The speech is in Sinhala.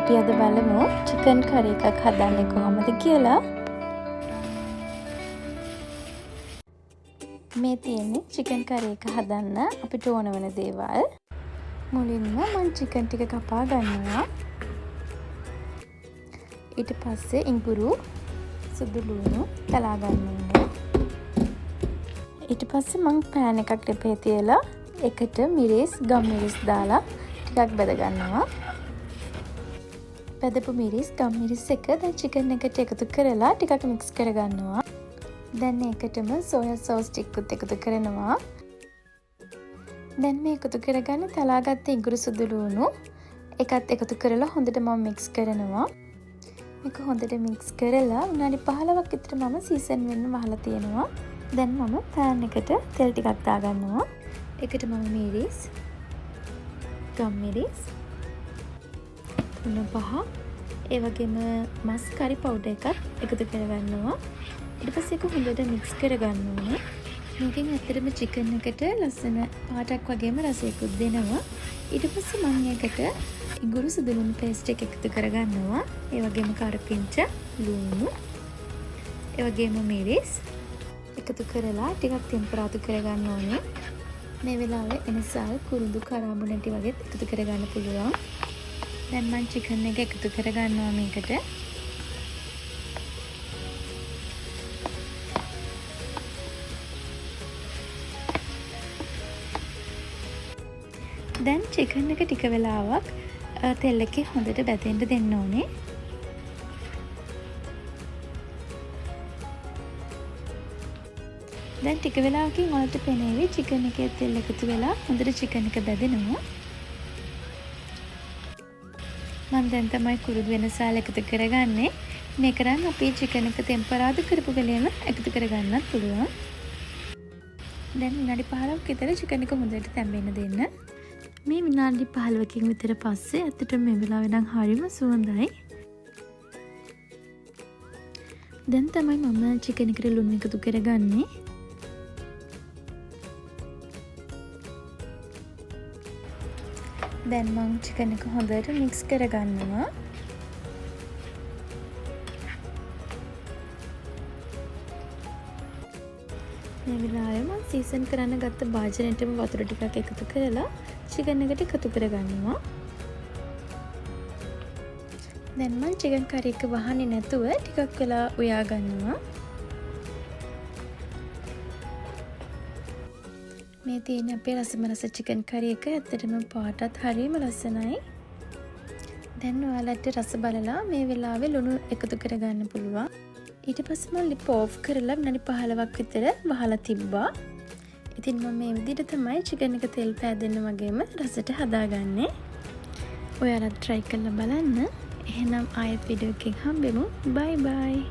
අපි අද බලමු චිකන් කරි එකක් හදන්නේ කොහොමද කියලා. මේ තියෙන්නේ චිකන් කරි එක හදන්න අපිට ඕන වෙන දේවල්. මුලින්ම මම චිකන් ටික කපා ගන්නවා. ඊට පස්සේ ඉඟුරු, සුදු ලුණු තලා ගන්නවා. ඊට පස්සේ මම පෑන් එකක් දෙපේ තියලා එකට මිරිස්, ගම්මිරිස් දාලා ටිකක් බෙද ගන්නවා. බෙදපු මිරිස්, ගම්මිරිස් එක දැන් චිකන් එකට එකතු කරලා ටිකක් මික්ස් කර ගන්නවා. දැන් ඒකටම සෝයා සෝස් ටිකකුත් එකතු කරනවා. දැන් මේ එකතු කරගන්න තලාගත්ත ඉඟුරු, සුදු ලුණු එකත් එකතු කරලා හොඳට මම මික්ස් කරනවා. මේක හොඳට මික්ස් කරලා විනාඩි 15ක් විතර මම සීසන් වෙන්න වහලා තියෙනවා. දැන් මම පෑන් එකට තෙල් ටිකක් දාගන්නවා. ඒකට මම මිරිස්, ගම්මිරිස්, තුන පහ, ඒ වගේම මස් කරි පවුඩර් එකක් එකතු කරගන්නවා. ඊට පස්සේ ඒක හොඳට මික්ස් කරගන්න ඕනේ. මේකෙන් ඇත්තටම චිකන් එකට ලස්සන පාටක් වගේම රසයකුත් දෙනවා. ඊට පස්සේ මම ඒකට ඉඟුරු, සුදු ලුණු පේස්ට් එක එකතු කරගන්නවා. ඒ වගේම කරපිංච, ලුණු, ඒ වගේම මිරිස් එකතු කරලා ටිකක් ටෙම්පරාදු කරගන්න ඕනේ. මේ වෙලාවේ එනිසාල්, කුරුඳු, කරාඹු නැටි වගේ එකතු කරගන්න පුළුවන්. දැන් මම චිකන් එක එකතු කරගන්නවා මේකට. දැන් චිකන් එක ටික වෙලාවක් තෙල් එකේ හොඳට බැදෙන්න දෙන්න ඕනේ. දැන් ටික වෙලාවකින් ඔයාලට පෙනේවි චිකන් එකේ තෙල් එකතු වෙලා හොඳට චිකන් එක බැදෙනවා. මම දැන් තමයි කුරුදු වෙනසාල එකතු කරගන්නේ. මේක නම් අපි චිකන් එක ටෙම්පරාදු කරපු වෙලෙම එකතු කරගන්නත් පුළුවන්. දැන් විනාඩි 15ක් විතර චිකන් එක හොඳට තැම්බෙන්න දෙන්න. මේ විනාඩි 15කින් විතර පස්සේ ඇත්තටම මේ වෙලාවේ නම් හරිම සුවඳයි. දැන් තමයි මම චිකන් එකට ලුණු එකතු කරගන්නේ. දැන් මම චිකන් එක හොඳට මික්ස් කරගන්නවා. මේ වෙලාවේ මම සීසන් කරන්න ගත්ත භාජනයටම වතුර ටිකක් එකතු කරලා චිකන් එකට එකතු කරගන්නවා. දැන් මම චිකන් කරි එක වහන්නේ නැතුව ටිකක් වෙලා උයා ගන්නවා. මේ තියෙන අපේ රසමරස චිකන් කරි එක ඇත්තටම පාටත් හරිම ලස්සනයි. දැන් ඔයාලට රස බලලා මේ වෙලාවේ ලුණු එකතු කරගන්න පුළුවන්. ඊට පස්සේ මම ලිප් ඕෆ් කරලා විනාඩි 15ක් විතර වහලා තිබ්බා. ඉතින් මම මේ විදිහට තමයි චිකන් එක තෙල් පෑදෙන්න වගේම රසට හදාගන්නේ. ඔයාලත් try කරලා බලන්න. එහෙනම් ආයෙත් වීඩියෝ එකකින් හම්බෙමු. bye bye.